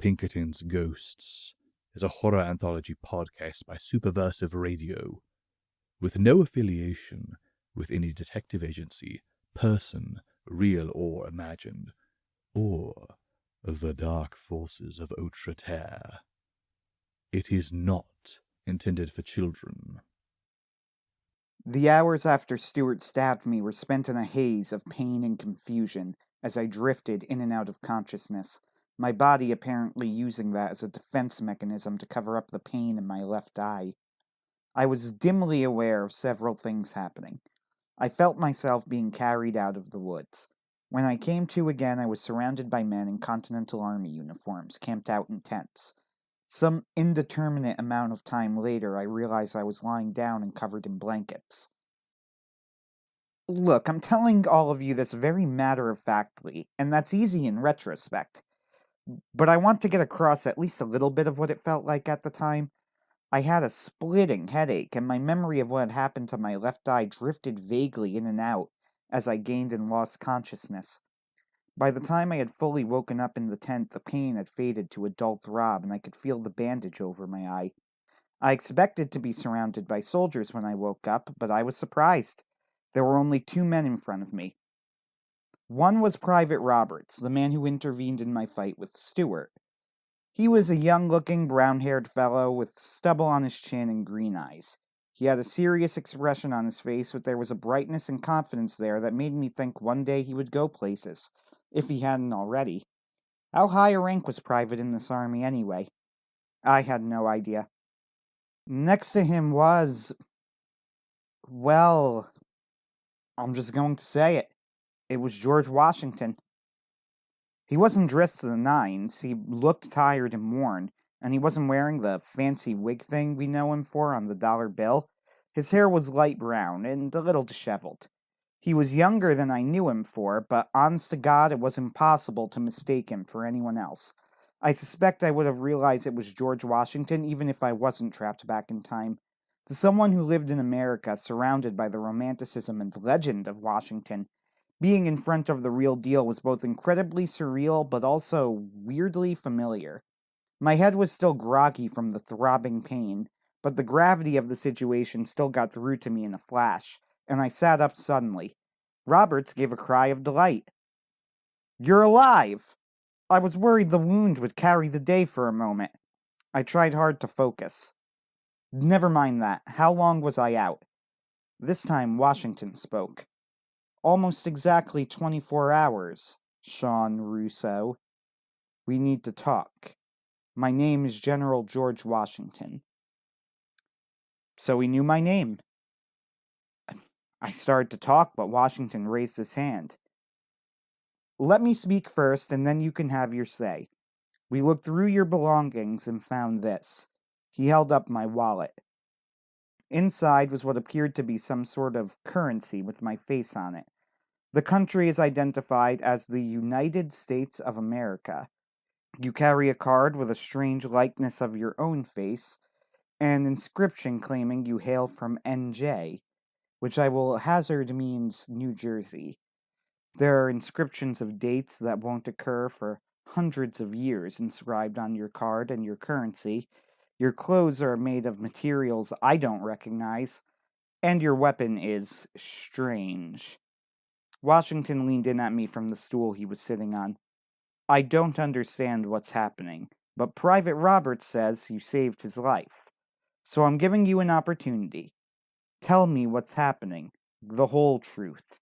Pinkertons Ghosts is a horror anthology podcast by Superversive Radio, with no affiliation with any detective agency, person, real or imagined, or the dark forces of Outre Terre. It is not intended for children. The hours after Stuart stabbed me were spent in a haze of pain and confusion as I drifted in and out of consciousness, my body apparently using that as a defense mechanism to cover up the pain in my left eye. I was dimly aware of several things happening. I felt myself being carried out of the woods. When I came to again, I was surrounded by men in Continental Army uniforms, camped out in tents. Some indeterminate amount of time later, I realized I was lying down and covered in blankets. Look, I'm telling all of you this very matter-of-factly, and that's easy in retrospect. But I want to get across at least a little bit of what it felt like at the time. I had a splitting headache, and my memory of what had happened to my left eye drifted vaguely in and out as I gained and lost consciousness. By the time I had fully woken up in the tent, the pain had faded to a dull throb, and I could feel the bandage over my eye. I expected to be surrounded by soldiers when I woke up, but I was surprised. There were only 2 men in front of me. One was Private Roberts, the man who intervened in my fight with Stuart. He was a young-looking, brown-haired fellow with stubble on his chin and green eyes. He had a serious expression on his face, but there was a brightness and confidence there that made me think one day he would go places, if he hadn't already. How high a rank was Private in this army, anyway? I had no idea. Next to him was... well... I'm just going to say it. It was George Washington. He wasn't dressed to the nines, he looked tired and worn, and he wasn't wearing the fancy wig thing we know him for on the dollar bill. His hair was light brown and a little disheveled. He was younger than I knew him for, but honest to God, it was impossible to mistake him for anyone else. I suspect I would have realized it was George Washington even if I wasn't trapped back in time. To someone who lived in America, surrounded by the romanticism and legend of Washington, being in front of the real deal was both incredibly surreal but also weirdly familiar. My head was still groggy from the throbbing pain, but the gravity of the situation still got through to me in a flash, and I sat up suddenly. Roberts gave a cry of delight. "You're alive!" I was worried the wound would carry the day for a moment. I tried hard to focus. Never mind that. How long was I out? This time Washington spoke. "Almost exactly 24 hours, Sean Russo. We need to talk. My name is General George Washington." So he knew my name. I started to talk, but Washington raised his hand. "Let me speak first, and then you can have your say. We looked through your belongings and found this." He held up my wallet. Inside was what appeared to be some sort of currency with my face on it. The country is identified as the United States of America. You carry a card with a strange likeness of your own face, and an inscription claiming you hail from NJ, which I will hazard means New Jersey. There are inscriptions of dates that won't occur for hundreds of years inscribed on your card and your currency. Your clothes are made of materials I don't recognize, and your weapon is strange. Washington leaned in at me from the stool he was sitting on. "I don't understand what's happening, but Private Roberts says you saved his life. So I'm giving you an opportunity. Tell me what's happening, the whole truth.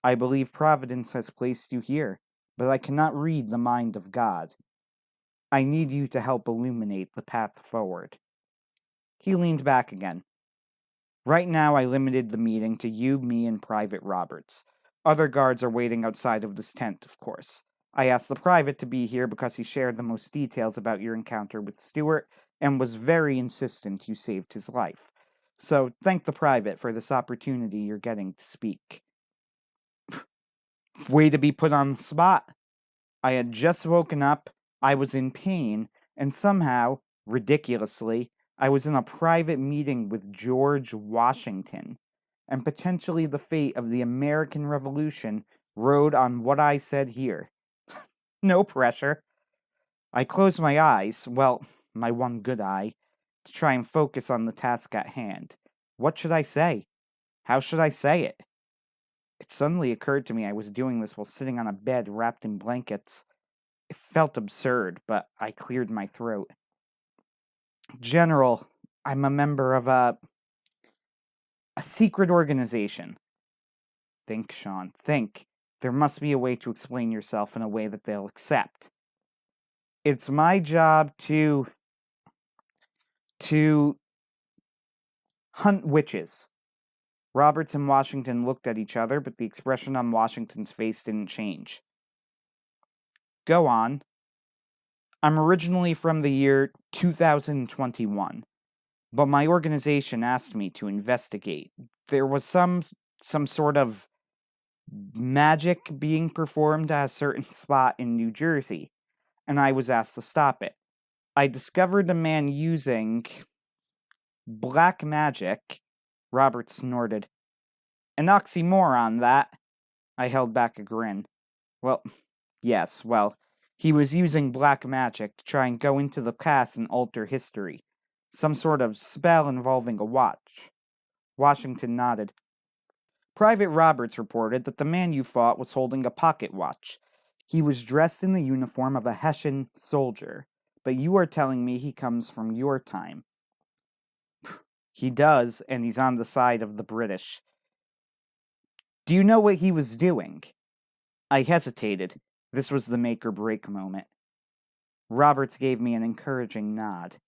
I believe Providence has placed you here, but I cannot read the mind of God. I need you to help illuminate the path forward." He leaned back again. "Right now I limited the meeting to you, me, and Private Roberts. Other guards are waiting outside of this tent, of course. I asked the private to be here because he shared the most details about your encounter with Stuart and was very insistent you saved his life. So thank the private for this opportunity you're getting to speak." Way to be put on the spot. I had just woken up, I was in pain, and somehow, ridiculously, I was in a private meeting with George Washington, and potentially the fate of the American Revolution rode on what I said here. No pressure. I closed my eyes, well, my one good eye, to try and focus on the task at hand. What should I say? How should I say it? It suddenly occurred to me I was doing this while sitting on a bed wrapped in blankets. It felt absurd, but I cleared my throat. General, I'm a member of a secret organization. Think, Sean, think. There must be a way to explain yourself in a way that they'll accept. It's my job to hunt witches. Roberts and Washington looked at each other, but the expression on Washington's face didn't change. Go on. I'm originally from the year 2021, but my organization asked me to investigate. There was some sort of magic being performed at a certain spot in New Jersey, and I was asked to stop it. I discovered a man using black magic. Robert snorted. An oxymoron, that. I held back a grin. Well, yes, he was using black magic to try and go into the past and alter history. Some sort of spell involving a watch. Washington nodded. Private Roberts reported that the man you fought was holding a pocket watch. He was dressed in the uniform of a Hessian soldier, but you are telling me he comes from your time. He does, and he's on the side of the British. Do you know what he was doing? I hesitated. This was the make-or-break moment. Roberts gave me an encouraging nod.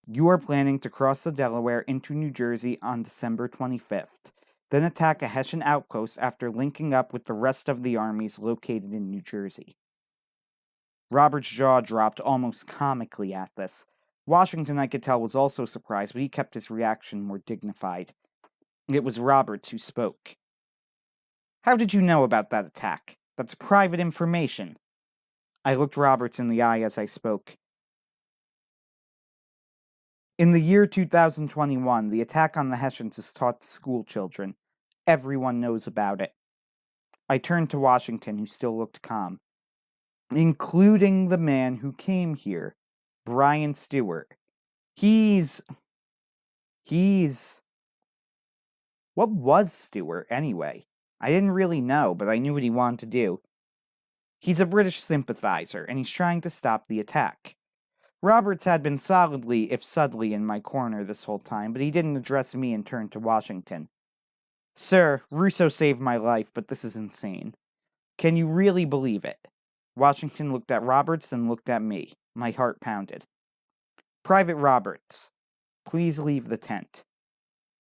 You are planning to cross the Delaware into New Jersey on December 25th, then attack a Hessian outpost after linking up with the rest of the armies located in New Jersey. Robert's jaw dropped almost comically at this. Washington, I could tell, was also surprised, but he kept his reaction more dignified. It was Roberts who spoke. How did you know about that attack? That's private information. I looked Roberts in the eye as I spoke. In the year 2021, the attack on the Hessians is taught to school children. Everyone knows about it. I turned to Washington, who still looked calm. Including the man who came here, Brian Stewart. He's... What was Stewart, anyway? I didn't really know, but I knew what he wanted to do. He's a British sympathizer, and he's trying to stop the attack. Roberts had been solidly, if subtly, in my corner this whole time, but he didn't address me and turned to Washington. Sir, Russo saved my life, but this is insane. Can you really believe it? Washington looked at Roberts, then looked at me. My heart pounded. Private Roberts, please leave the tent.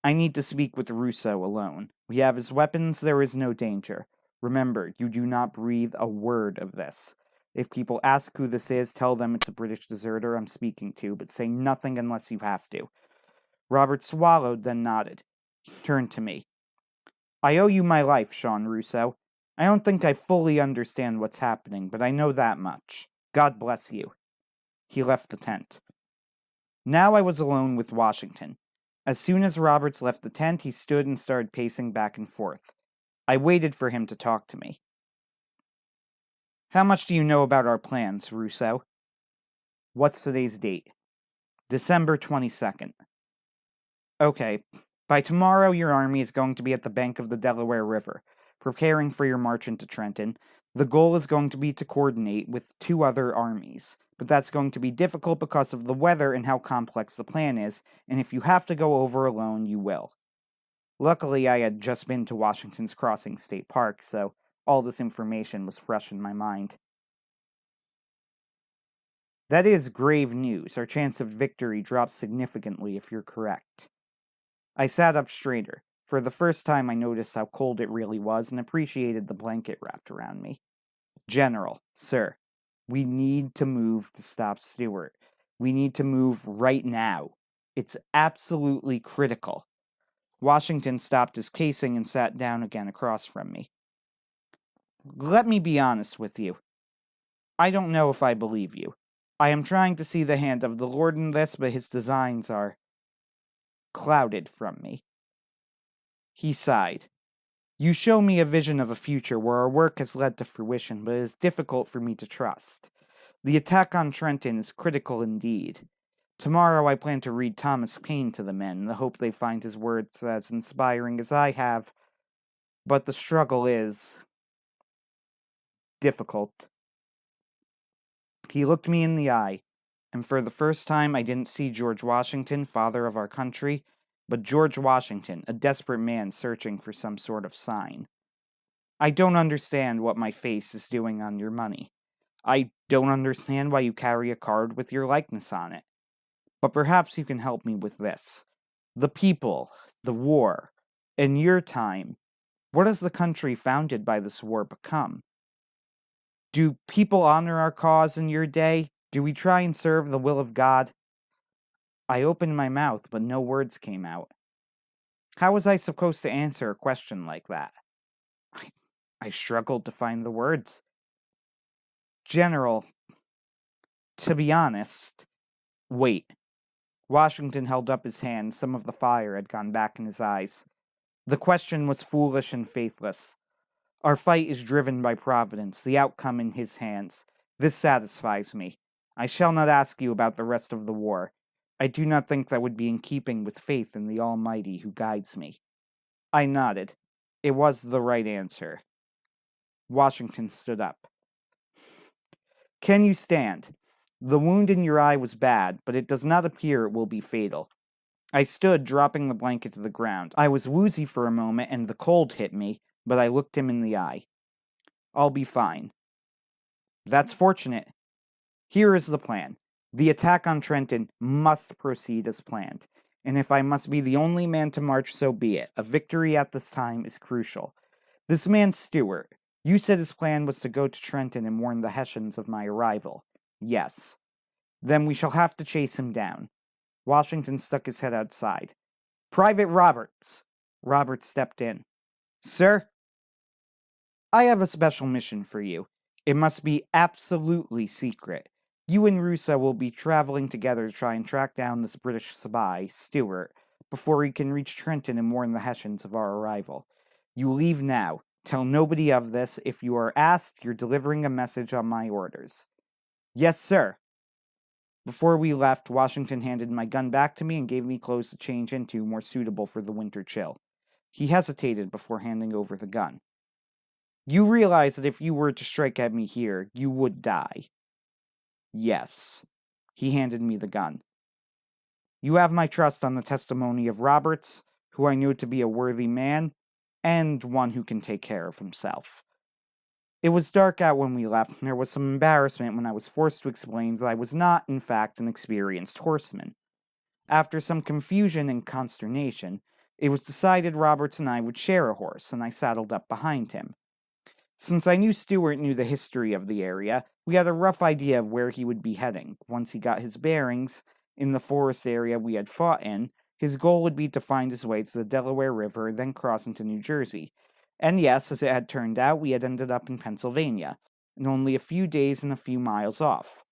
I need to speak with Russo alone. We have his weapons, there is no danger. Remember, you do not breathe a word of this. If people ask who this is, tell them it's a British deserter I'm speaking to, but say nothing unless you have to. Robert swallowed, then nodded. He turned to me. I owe you my life, Sean Russo. I don't think I fully understand what's happening, but I know that much. God bless you. He left the tent. Now I was alone with Washington. As soon as Roberts left the tent, he stood and started pacing back and forth. I waited for him to talk to me. How much do you know about our plans, Russo? What's today's date? December 22nd. Okay, by tomorrow your army is going to be at the bank of the Delaware River, preparing for your march into Trenton. The goal is going to be to coordinate with 2 other armies, but that's going to be difficult because of the weather and how complex the plan is, and if you have to go over alone, you will. Luckily, I had just been to Washington's Crossing State Park, so all this information was fresh in my mind. That is grave news. Our chance of victory drops significantly if you're correct. I sat up straighter. For the first time, I noticed how cold it really was and appreciated the blanket wrapped around me. General, sir, we need to move to stop Stewart. We need to move right now. It's absolutely critical. Washington stopped his pacing and sat down again across from me. Let me be honest with you. I don't know if I believe you. I am trying to see the hand of the Lord in this, but his designs are clouded from me. He sighed. You show me a vision of a future where our work has led to fruition, but it is difficult for me to trust. The attack on Trenton is critical indeed. Tomorrow I plan to read Thomas Paine to the men, in the hope they find his words as inspiring as I have, but the struggle is difficult. He looked me in the eye, and for the first time I didn't see George Washington, father of our country, but George Washington, a desperate man searching for some sort of sign. I don't understand what my face is doing on your money. I don't understand why you carry a card with your likeness on it. But perhaps you can help me with this. The people, the war. In your time, what has the country founded by this war become? Do people honor our cause in your day? Do we try and serve the will of God? I opened my mouth, but no words came out. How was I supposed to answer a question like that? I struggled to find the words. General, to be honest... Wait. Washington held up his hand. Some of the fire had gone back in his eyes. The question was foolish and faithless. Our fight is driven by Providence, the outcome in his hands. This satisfies me. I shall not ask you about the rest of the war. I do not think that would be in keeping with faith in the Almighty who guides me. I nodded. It was the right answer. Washington stood up. Can you stand? The wound in your eye was bad, but it does not appear it will be fatal. I stood, dropping the blanket to the ground. I was woozy for a moment, and the cold hit me, but I looked him in the eye. I'll be fine. That's fortunate. Here is the plan. The attack on Trenton must proceed as planned, and if I must be the only man to march, so be it. A victory at this time is crucial. This man Stewart, you said his plan was to go to Trenton and warn the Hessians of my arrival. Yes. Then we shall have to chase him down. Washington stuck his head outside. Private Roberts! Roberts stepped in. Sir? I have a special mission for you. It must be absolutely secret. You and Russo will be traveling together to try and track down this British spy, Stewart, before he can reach Trenton and warn the Hessians of our arrival. You leave now. Tell nobody of this. If you are asked, you're delivering a message on my orders. Yes, sir. Before we left, Washington handed my gun back to me and gave me clothes to change into more suitable for the winter chill. He hesitated before handing over the gun. You realize that if you were to strike at me here, you would die. Yes. He handed me the gun. You have my trust on the testimony of Roberts, who I knew to be a worthy man, and one who can take care of himself. It was dark out when we left, and there was some embarrassment when I was forced to explain that I was not, in fact, an experienced horseman. After some confusion and consternation, it was decided Roberts and I would share a horse, and I saddled up behind him. Since I knew Stewart knew the history of the area, we had a rough idea of where he would be heading. Once he got his bearings, in the forest area we had fought in, his goal would be to find his way to the Delaware River, then cross into New Jersey. And yes, as it had turned out, we had ended up in Pennsylvania, and only a few days and a few miles off.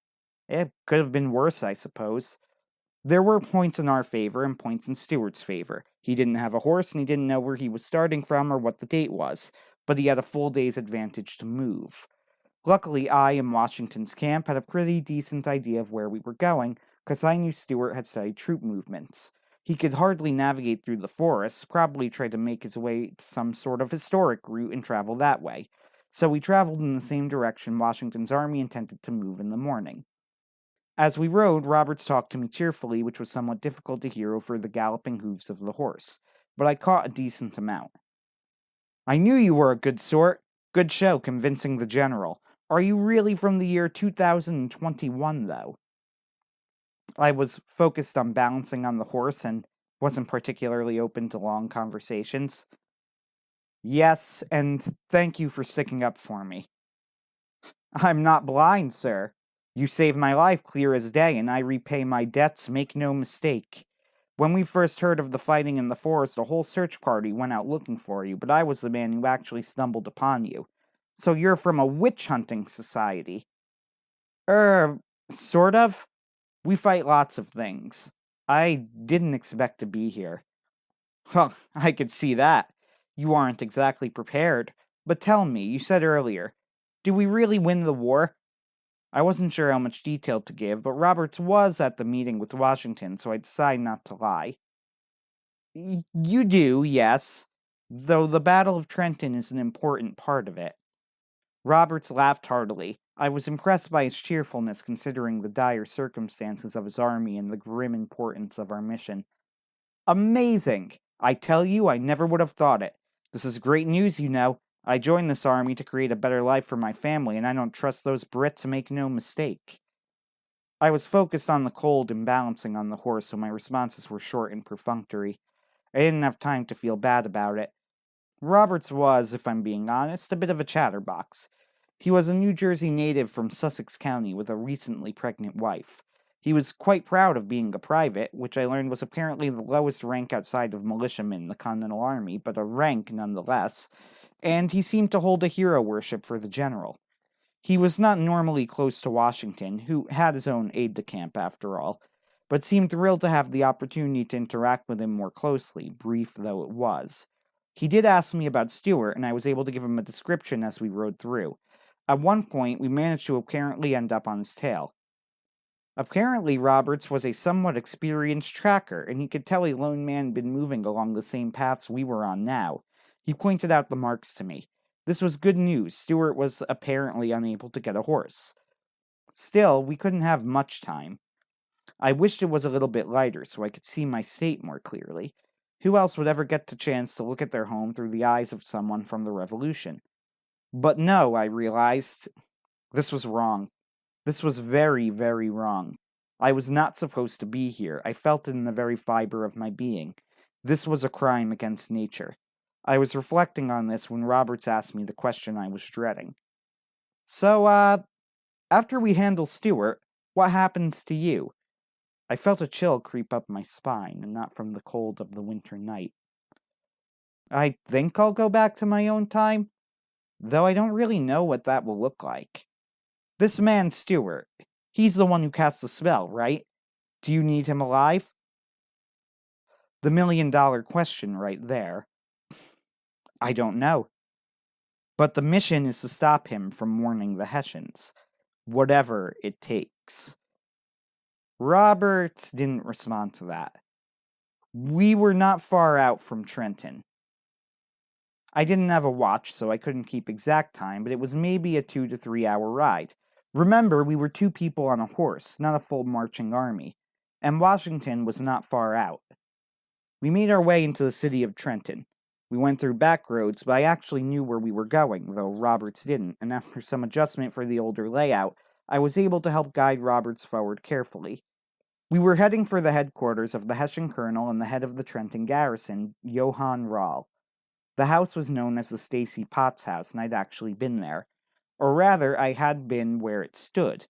It could have been worse, I suppose. There were points in our favor and points in Stewart's favor. He didn't have a horse, and he didn't know where he was starting from or what the date was, but he had a full day's advantage to move. Luckily, I and Washington's camp had a pretty decent idea of where we were going, because I knew Stewart had studied troop movements. He could hardly navigate through the forest, probably try to make his way to some sort of historic route and travel that way. So we traveled in the same direction Washington's army intended to move in the morning. As we rode, Roberts talked to me cheerfully, which was somewhat difficult to hear over the galloping hooves of the horse, but I caught a decent amount. I knew you were a good sort. Good show convincing the general. Are you really from the year 2021, though? I was focused on balancing on the horse and wasn't particularly open to long conversations. Yes, and thank you for sticking up for me. I'm not blind, sir. You saved my life clear as day, and I repay my debts, make no mistake. When we first heard of the fighting in the forest, a whole search party went out looking for you, but I was the man who actually stumbled upon you. So you're from a witch-hunting society. Sort of? We fight lots of things. I didn't expect to be here. Huh, I could see that. You aren't exactly prepared. But tell me, you said earlier, did we really win the war? I wasn't sure how much detail to give, but Roberts was at the meeting with Washington, so I decided not to lie. You do, yes, though the Battle of Trenton is an important part of it. Roberts laughed heartily. I was impressed by his cheerfulness considering the dire circumstances of his army and the grim importance of our mission. Amazing! I tell you, I never would have thought it. This is great news, you know. I joined this army to create a better life for my family, and I don't trust those Brits to make no mistake. I was focused on the cold and balancing on the horse, so my responses were short and perfunctory. I didn't have time to feel bad about it. Roberts was, if I'm being honest, a bit of a chatterbox. He was a New Jersey native from Sussex County with a recently pregnant wife. He was quite proud of being a private, which I learned was apparently the lowest rank outside of militiamen in the Continental Army, but a rank nonetheless, and he seemed to hold a hero worship for the general. He was not normally close to Washington, who had his own aide-de-camp after all, but seemed thrilled to have the opportunity to interact with him more closely, brief though it was. He did ask me about Stewart, and I was able to give him a description as we rode through. At one point, we managed to apparently end up on his tail. Apparently, Roberts was a somewhat experienced tracker, and he could tell a lone man had been moving along the same paths we were on now. He pointed out the marks to me. This was good news. Stewart was apparently unable to get a horse. Still, we couldn't have much time. I wished it was a little bit lighter so I could see my state more clearly. Who else would ever get the chance to look at their home through the eyes of someone from the Revolution? But no, I realized, this was wrong. This was very, very wrong. I was not supposed to be here. I felt it in the very fiber of my being. This was a crime against nature. I was reflecting on this when Roberts asked me the question I was dreading. So, after we handle Stewart, what happens to you? I felt a chill creep up my spine, and not from the cold of the winter night. I think I'll go back to my own time, though I don't really know what that will look like. This man, Stewart, he's the one who cast the spell, right? Do you need him alive? The million-dollar question right there. I don't know. But the mission is to stop him from warning the Hessians, whatever it takes. Roberts didn't respond to that. We were not far out from Trenton. I didn't have a watch, so I couldn't keep exact time, but it was maybe a 2 to 3 hour ride. Remember, we were 2 people on a horse, not a full marching army, and Washington was not far out. We made our way into the city of Trenton. We went through back roads, but I actually knew where we were going, though Roberts didn't, and after some adjustment for the older layout, I was able to help guide Roberts forward carefully. We were heading for the headquarters of the Hessian colonel and the head of the Trenton garrison, Johann Rahl. The house was known as the Stacy Potts house, and I'd actually been there. Or rather, I had been where it stood.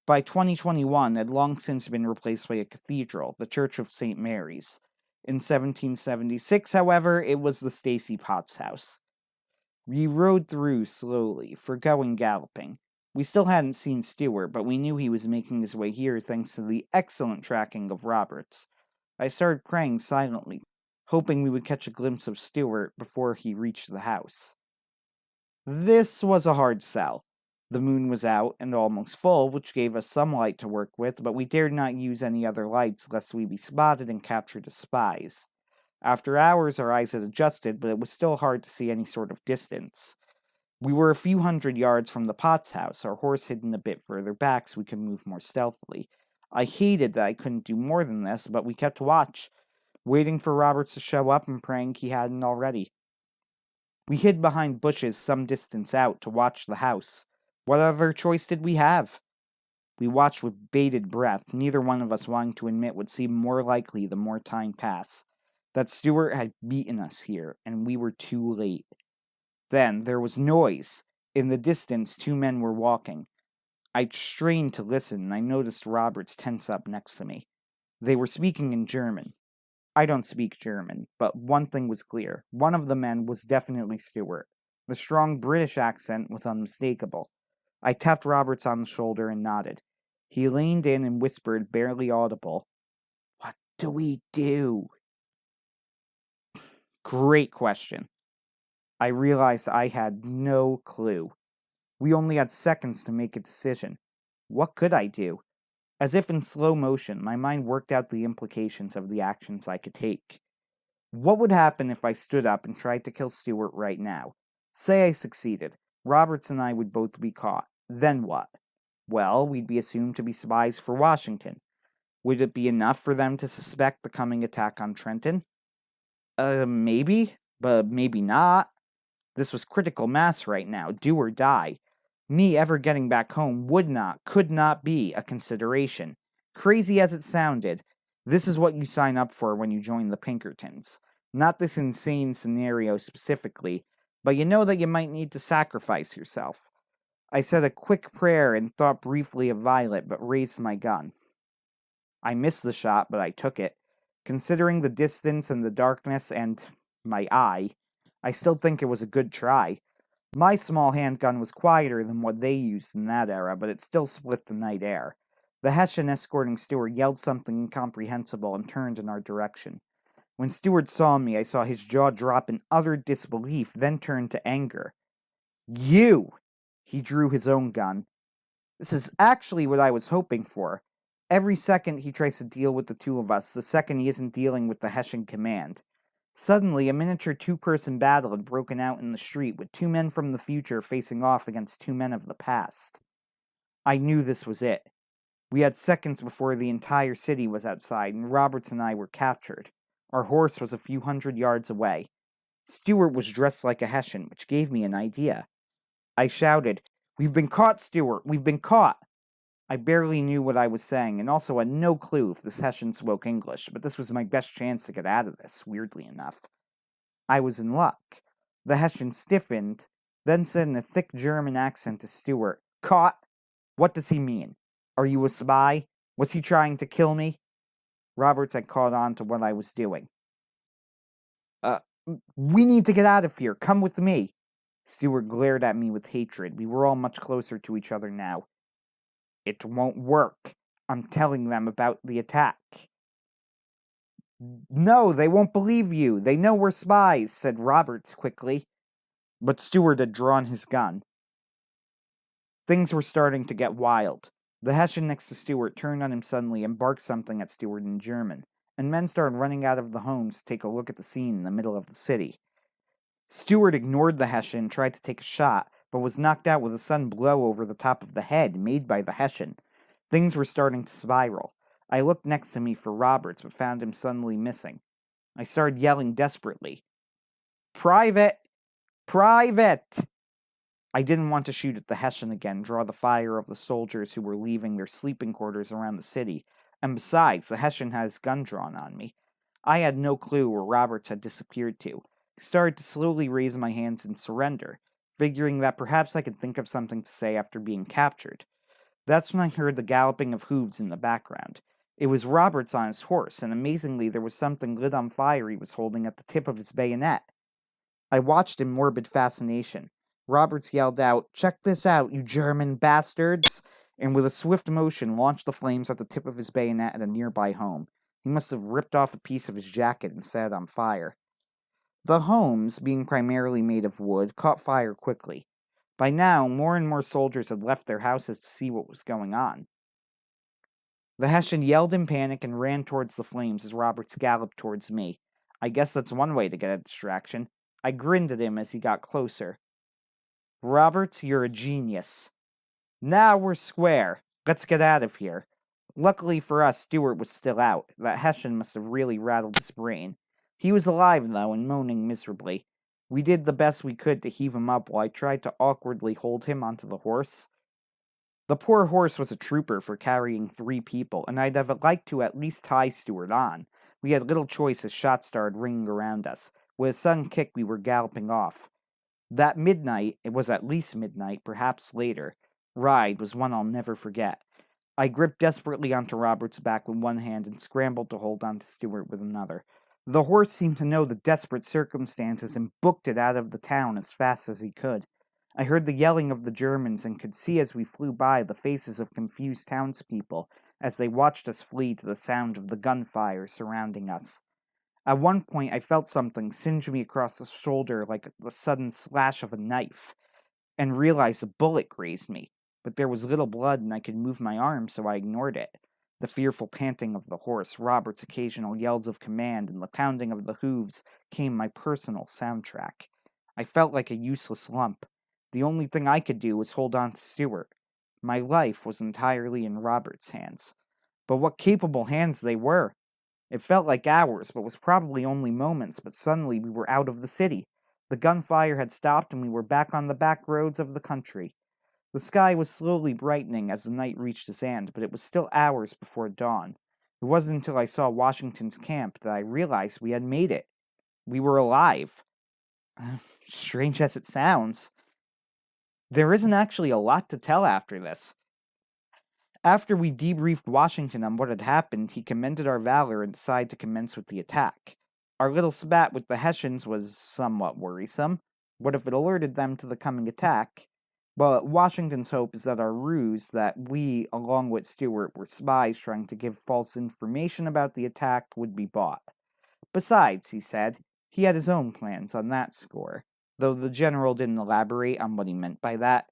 By 2021, it had long since been replaced by a cathedral, the Church of St. Mary's. In 1776, however, it was the Stacy Potts house. We rode through slowly, forgoing galloping. We still hadn't seen Stewart, but we knew he was making his way here thanks to the excellent tracking of Roberts. I started praying silently, hoping we would catch a glimpse of Stewart before he reached the house. This was a hard sell. The moon was out and almost full, which gave us some light to work with, but we dared not use any other lights lest we be spotted and captured as spies. After hours, our eyes had adjusted, but it was still hard to see any sort of distance. We were a few hundred yards from the Potts house, our horse hidden a bit further back so we could move more stealthily. I hated that I couldn't do more than this, but we kept watch, waiting for Roberts to show up and praying he hadn't already. We hid behind bushes some distance out to watch the house. What other choice did we have? We watched with bated breath, neither one of us wanting to admit what seemed more likely the more time passed, that Stewart had beaten us here, and we were too late. Then there was noise. In the distance, 2 men were walking. I strained to listen, and I noticed Roberts tense up next to me. They were speaking in German. I don't speak German, but one thing was clear. One of the men was definitely Stewart. The strong British accent was unmistakable. I tapped Roberts on the shoulder and nodded. He leaned in and whispered, barely audible, "What do we do?" Great question. I realized I had no clue. We only had seconds to make a decision. What could I do? As if in slow motion, my mind worked out the implications of the actions I could take. What would happen if I stood up and tried to kill Stewart right now? Say I succeeded. Roberts and I would both be caught. Then what? Well, we'd be assumed to be spies for Washington. Would it be enough for them to suspect the coming attack on Trenton? Maybe, but maybe not. This was critical mass right now, do or die. Me ever getting back home could not be a consideration. Crazy as it sounded, this is what you sign up for when you join the Pinkertons. Not this insane scenario specifically, but you know that you might need to sacrifice yourself. I said a quick prayer and thought briefly of Violet, but raised my gun. I missed the shot, but I took it. Considering the distance and the darkness and my eye, I still think it was a good try. My small handgun was quieter than what they used in that era, but it still split the night air. The Hessian escorting Stewart yelled something incomprehensible and turned in our direction. When Stewart saw me, I saw his jaw drop in utter disbelief, then turn to anger. You! He drew his own gun. This is actually what I was hoping for. Every second he tries to deal with the two of us, the second he isn't dealing with the Hessian command. Suddenly, a miniature two-person battle had broken out in the street, with two men from the future facing off against two men of the past. I knew this was it. We had seconds before the entire city was outside, and Roberts and I were captured. Our horse was a few hundred yards away. Stewart was dressed like a Hessian, which gave me an idea. I shouted, "We've been caught, Stewart! We've been caught!" I barely knew what I was saying, and also had no clue if this Hessian spoke English, but this was my best chance to get out of this, weirdly enough. I was in luck. The Hessian stiffened, then said in a thick German accent to Stewart, "Caught? What does he mean? Are you a spy? Was he trying to kill me?" Roberts had caught on to what I was doing. We need to get out of here. Come with me." Stewart glared at me with hatred. We were all much closer to each other now. "It won't work. I'm telling them about the attack." "No, they won't believe you. They know we're spies," said Roberts quickly. But Stewart had drawn his gun. Things were starting to get wild. The Hessian next to Stewart turned on him suddenly and barked something at Stewart in German, and men started running out of the homes to take a look at the scene in the middle of the city. Stewart ignored the Hessian and tried to take a shot, but was knocked out with a sudden blow over the top of the head made by the Hessian. Things were starting to spiral. I looked next to me for Roberts, but found him suddenly missing. I started yelling desperately, "Private! Private!" I didn't want to shoot at the Hessian again, draw the fire of the soldiers who were leaving their sleeping quarters around the city, and besides, the Hessian had his gun drawn on me. I had no clue where Roberts had disappeared to. I started to slowly raise my hands in surrender, figuring that perhaps I could think of something to say after being captured. That's when I heard the galloping of hooves in the background. It was Roberts on his horse, and amazingly there was something lit on fire he was holding at the tip of his bayonet. I watched in morbid fascination. Roberts yelled out, "Check this out, you German bastards!" and with a swift motion launched the flames at the tip of his bayonet at a nearby home. He must have ripped off a piece of his jacket and set it on fire. The homes, being primarily made of wood, caught fire quickly. By now, more and more soldiers had left their houses to see what was going on. The Hessian yelled in panic and ran towards the flames as Roberts galloped towards me. I guess that's one way to get a distraction. I grinned at him as he got closer. "Roberts, you're a genius. Now we're square. Let's get out of here." Luckily for us, Stewart was still out. That Hessian must have really rattled his brain. He was alive, though, and moaning miserably. We did the best we could to heave him up while I tried to awkwardly hold him onto the horse. The poor horse was a trooper for carrying 3 people, and I'd have liked to at least tie Stewart on. We had little choice as shots started ringing around us. With a sudden kick, we were galloping off. That midnight, it was at least midnight, perhaps later, ride was one I'll never forget. I gripped desperately onto Robert's back with one hand and scrambled to hold onto Stewart with another. The horse seemed to know the desperate circumstances and booked it out of the town as fast as he could. I heard the yelling of the Germans and could see as we flew by the faces of confused townspeople as they watched us flee to the sound of the gunfire surrounding us. At one point, I felt something singe me across the shoulder like the sudden slash of a knife, and realized a bullet grazed me. But there was little blood, and I could move my arm, so I ignored it. The fearful panting of the horse, Robert's occasional yells of command, and the pounding of the hooves became my personal soundtrack. I felt like a useless lump. The only thing I could do was hold on to Stuart. My life was entirely in Robert's hands. But what capable hands they were! It felt like hours, but was probably only moments, but suddenly we were out of the city. The gunfire had stopped, and we were back on the back roads of the country. The sky was slowly brightening as the night reached its end, but it was still hours before dawn. It wasn't until I saw Washington's camp that I realized we had made it. We were alive. Strange as it sounds. There isn't actually a lot to tell after this. After we debriefed Washington on what had happened, he commended our valor and decided to commence with the attack. Our little spat with the Hessians was somewhat worrisome. What if it alerted them to the coming attack? But Washington's hope is that our ruse, that we, along with Stuart, were spies trying to give false information about the attack, would be bought. Besides, he said, he had his own plans on that score, though the general didn't elaborate on what he meant by that.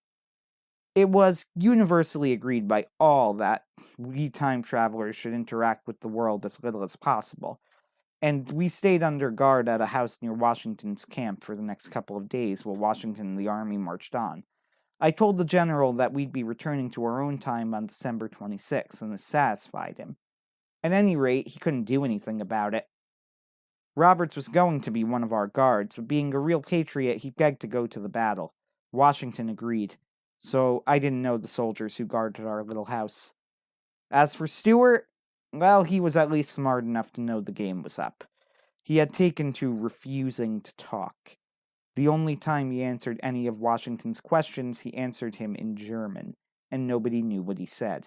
It was universally agreed by all that we time travelers should interact with the world as little as possible, and we stayed under guard at a house near Washington's camp for the next couple of days while Washington and the army marched on. I told the general that we'd be returning to our own time on December 26th, and this satisfied him. At any rate, he couldn't do anything about it. Roberts was going to be one of our guards, but being a real patriot, he begged to go to the battle. Washington agreed, so I didn't know the soldiers who guarded our little house. As for Stuart, well, he was at least smart enough to know the game was up. He had taken to refusing to talk. The only time he answered any of Washington's questions, he answered him in German, and nobody knew what he said.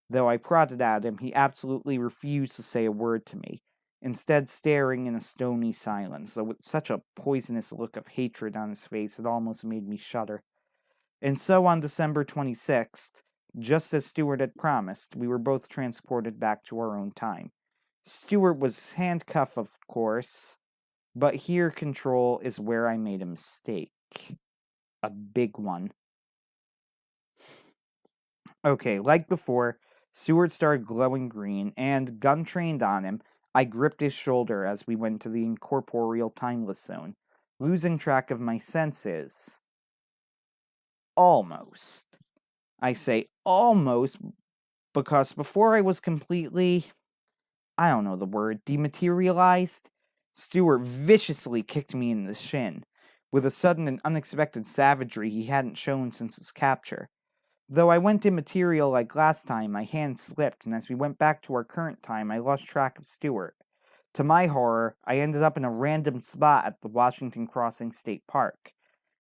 Though I prodded at him, he absolutely refused to say a word to me, instead staring in a stony silence, though with such a poisonous look of hatred on his face it almost made me shudder. And so on December 26th, just as Stuart had promised, we were both transported back to our own time. Stuart was handcuffed, of course, but here, Control, is where I made a mistake. A big one. Okay, like before, Stuart started glowing green, and, gun trained on him, I gripped his shoulder as we went to the incorporeal timeless zone, losing track of my senses. Almost. I say almost because before I was completely, I don't know the word, dematerialized, Stuart viciously kicked me in the shin, with a sudden and unexpected savagery he hadn't shown since his capture. Though I went immaterial like last time, my hand slipped, and as we went back to our current time, I lost track of Stuart. To my horror, I ended up in a random spot at the Washington Crossing State Park.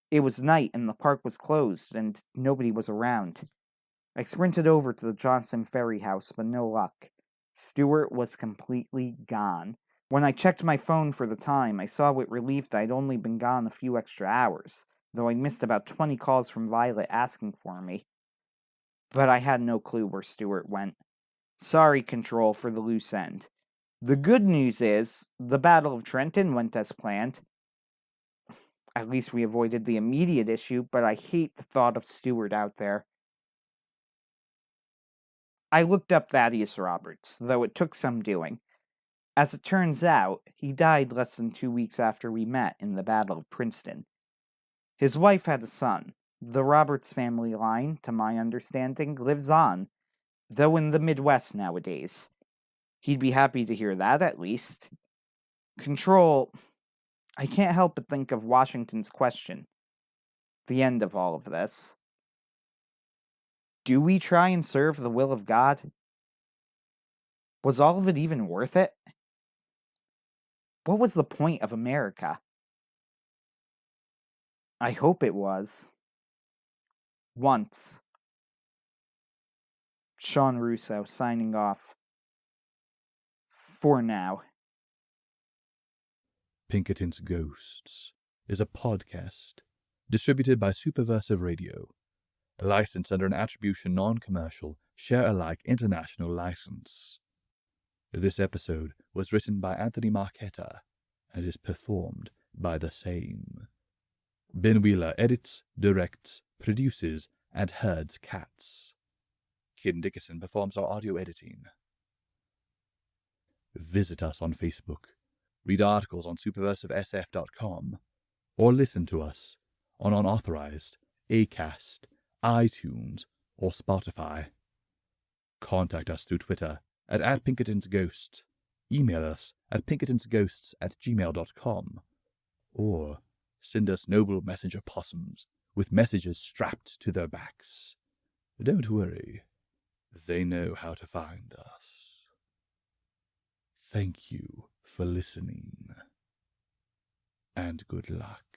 It was night, and the park was closed, and nobody was around. I sprinted over to the Johnson Ferry House, but no luck. Stuart was completely gone. When I checked my phone for the time, I saw with relief that I'd only been gone a few extra hours, though I missed about 20 calls from Violet asking for me. But I had no clue where Stuart went. Sorry, Control, for the loose end. The good news is, the Battle of Trenton went as planned. At least we avoided the immediate issue, but I hate the thought of Stuart out there. I looked up Thaddeus Roberts, though it took some doing. As it turns out, he died less than 2 weeks after we met in the Battle of Princeton. His wife had a son. The Roberts family line, to my understanding, lives on, though in the Midwest nowadays. He'd be happy to hear that, at least. Control, I can't help but think of Washington's question. The end of all of this. Do we try and serve the will of God? Was all of it even worth it? What was the point of America? I hope it was. Once. Sean Russo, signing off. For now. Pinkerton's Ghosts is a podcast distributed by Superversive Radio, licensed under an attribution non-commercial, share-alike international license. This episode was written by Anthony Marchetta and is performed by the same. Ben Wheeler edits, directs, produces, and herds cats. Ken Dickerson performs our audio editing. Visit us on Facebook, read articles on superversivesf.com, or listen to us on unauthorized Acast, iTunes, or Spotify. Contact us through Twitter at @PinkertonsGhost, email us at pinkertonsghosts@gmail.com, or send us noble messenger possums with messages strapped to their backs. Don't worry, they know how to find us. Thank you for listening, and good luck.